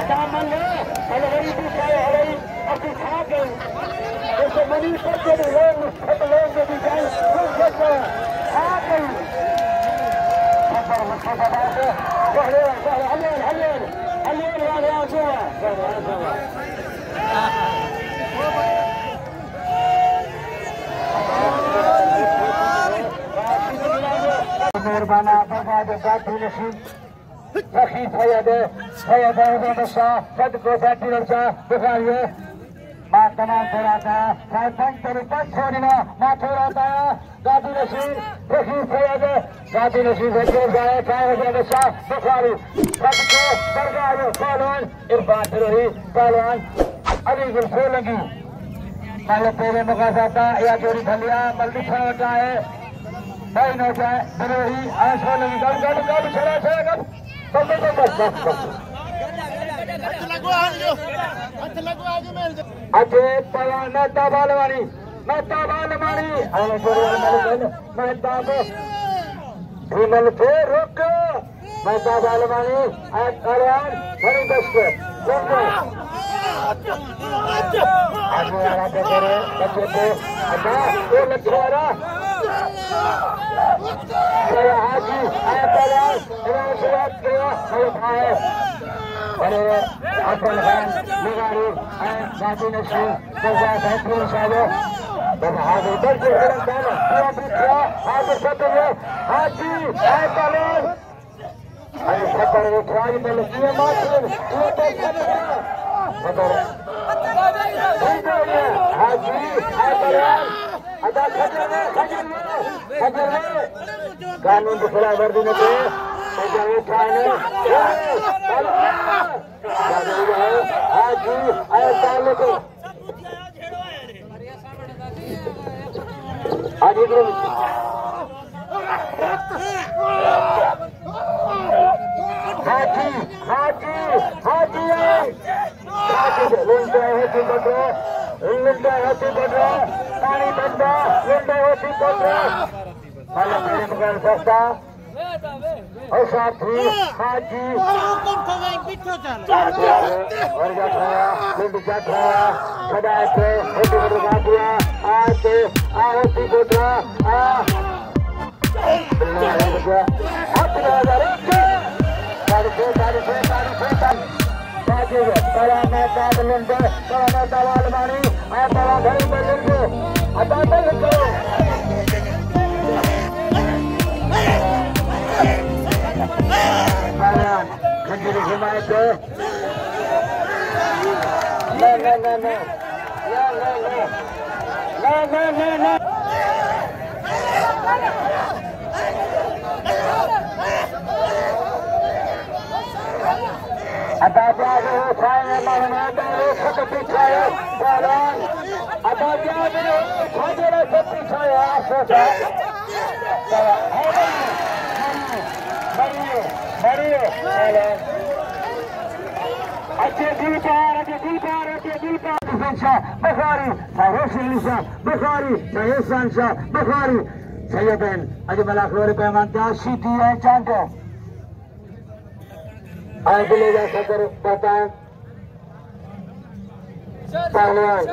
Dhamal already decided of his happy. There's a many people who learn to be done. Happy. मेहरबाना बर्बाद गाती नसीब सखी Syed pearl Shah सद को पिरल शाह बुखारी मां तमाम थोड़ा साइड तेरे पास छोड़ना मां थोड़ा गाती नसीब सखी सैयद गाती नसीब से जाए पिरल शाह बुखारी सद को बरगाह पहलवान इरफान फिरोही पहलवान अली गुल लगी माल तेरे मुकासाता या जोड़ी थलिया मल्टी छोटा है भाई न जाए फिरोही आंसू लगी गल छड़ा गल अजय पहलवान मेहता बालवानी मेहता भीमल पे रुक मेहता बालवानी पहलवान बड़ी दस्त बच्चे को लखवारा हाजी अफजल खान निगारी साथी नशीन साहिब पिरल शाह हाजी हाजी खतर ट्राई में लगी हाजी कानून की खिलाफ वर्जी ने हाजी पानी बंदा विंडो होती सस्ता और साथी हाजी बुखारी सैयदन अज मलाखरो पैमान सीधी है चांदो आए ले जा सदर पता पहलवान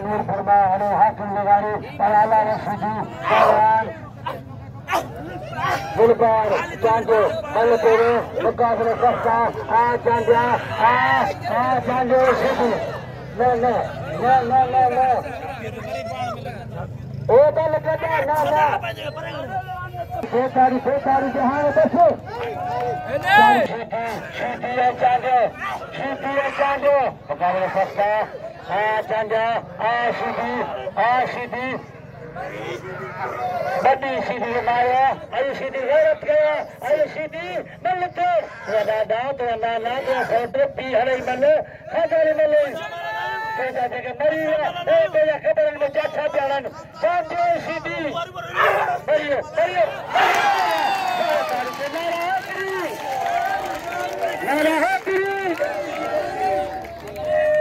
नूर फरमा हरे हाकिम निगारी पलाला रशीदी पहलवान गुलकार चांदो मल तेरे मुकाबले सस्ता चांदिया चांदो सीधी न ओ बल कदा ना फेतारी जहां बसो चांदो मुकाबले सस्ता चांदा सीधी बड़ी सीधी माया अरे सीधी गैरत गया अरे सीधी मल तो ना फोटो पी हरे मल खतरे मल के मरी खतरन में चाचा प्यारन चाचा सीधी मरियो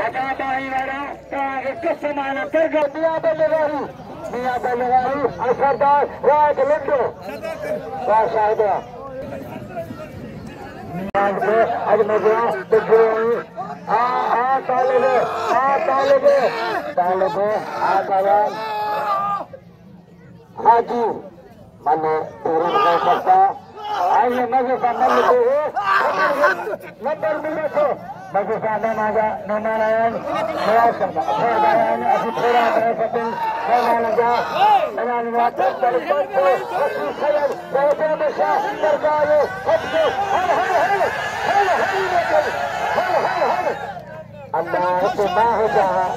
अदा बाई वाला कसम आना कर दिया बल्लेबाजी मियां बल्लेबाजी असरदार राज लड्डू वाह शाहिद मियां के अजमबा तो तालिबे आकारान हाजी मने पूरा कर सकता आइए मजे का मल्ल को नंबर मिले तो मजे का नमाजा नमारायण नारायण अभी थोड़ा कर सकते हैं लगा बनाने वाला पर सैयद बहुत शाह सरकार सबको हर अल्लाह से मां हो जहां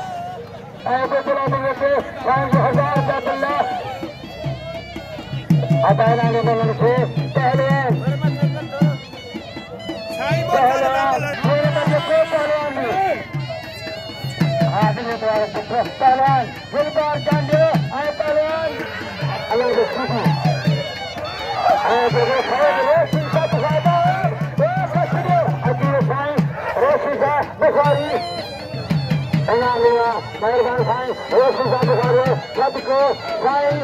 ऐसे चलाने के 5000 का अल्लाह अदाना ने बोलने से पहलवान आदमी द्वारा पहलवान गुलबार कांडे आए पहलवान अल्लाह के खुशी आए जगह खड़े रोशन का फायदा वो कष्ट अजीब साईं रोशन का बुखारी मेहरबान साईं रोशन का बुखारी सबको साईं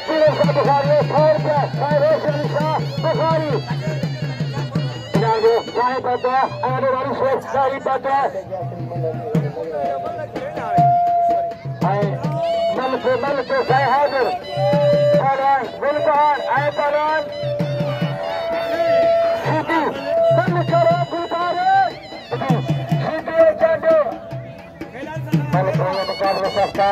पीरल का बुखारी 100 रुपया साईं रोशन शाह बुखारी साईं पता आने वाली शेख साईं पता मल के साईं हाजिर पहलवान गुलबहार आए पहलवान सीधी बंद करो गुलबहार सीधी चांडो मलखरो में मुकाबला सकता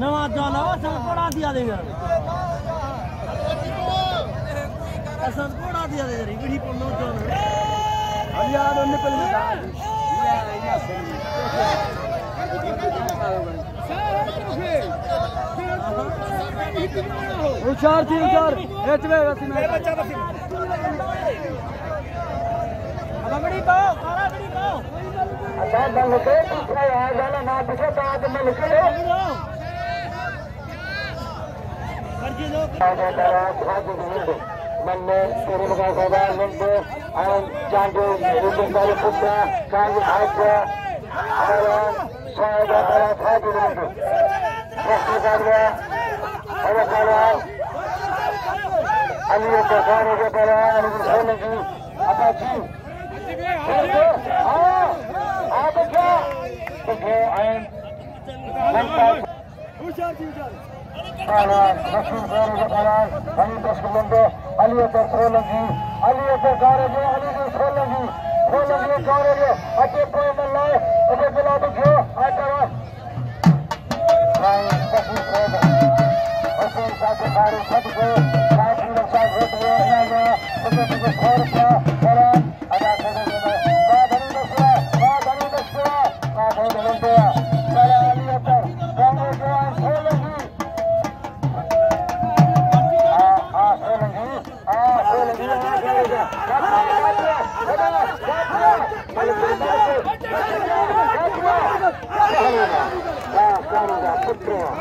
नवा जाना सब पड़ा दिया देगा सब पड़ा दिया देगा रीडी पर नो जाना अब यार उन्हें पहले उचार थी उचार एचवे वसी में बच्चा बसी अब बड़ी पाओ सारा बड़ी पाओ अच्छा बंद के दूसरा आ जाना ना पीछे बाद में निकले मन्ने तेरे लगा सदा नंदे और चांदो रुपए वाले पुत्रा चांदो आजा और शायद बड़ा था जिन्होंने रस्ते काटवा और काला अलियों को सारे के परा अलियों की अपाची आप क्या तो आए मशहूर गाने के हम दस्कुलंदे अलियों पर सोलंगी अलियों पर गारे जो अलियों सोलंगी गारे जो अच्छे कोई मल्लाए अबे बुला दो क्यों आता है भाई मशहूर गाने असल साथ सारे सब को साथ ही साथ होते हैं ना तो छोड़ का बड़ा अदा करने में बाधरी दसवा बड़ा अलियों पर गाने जो सोलंगी Putra.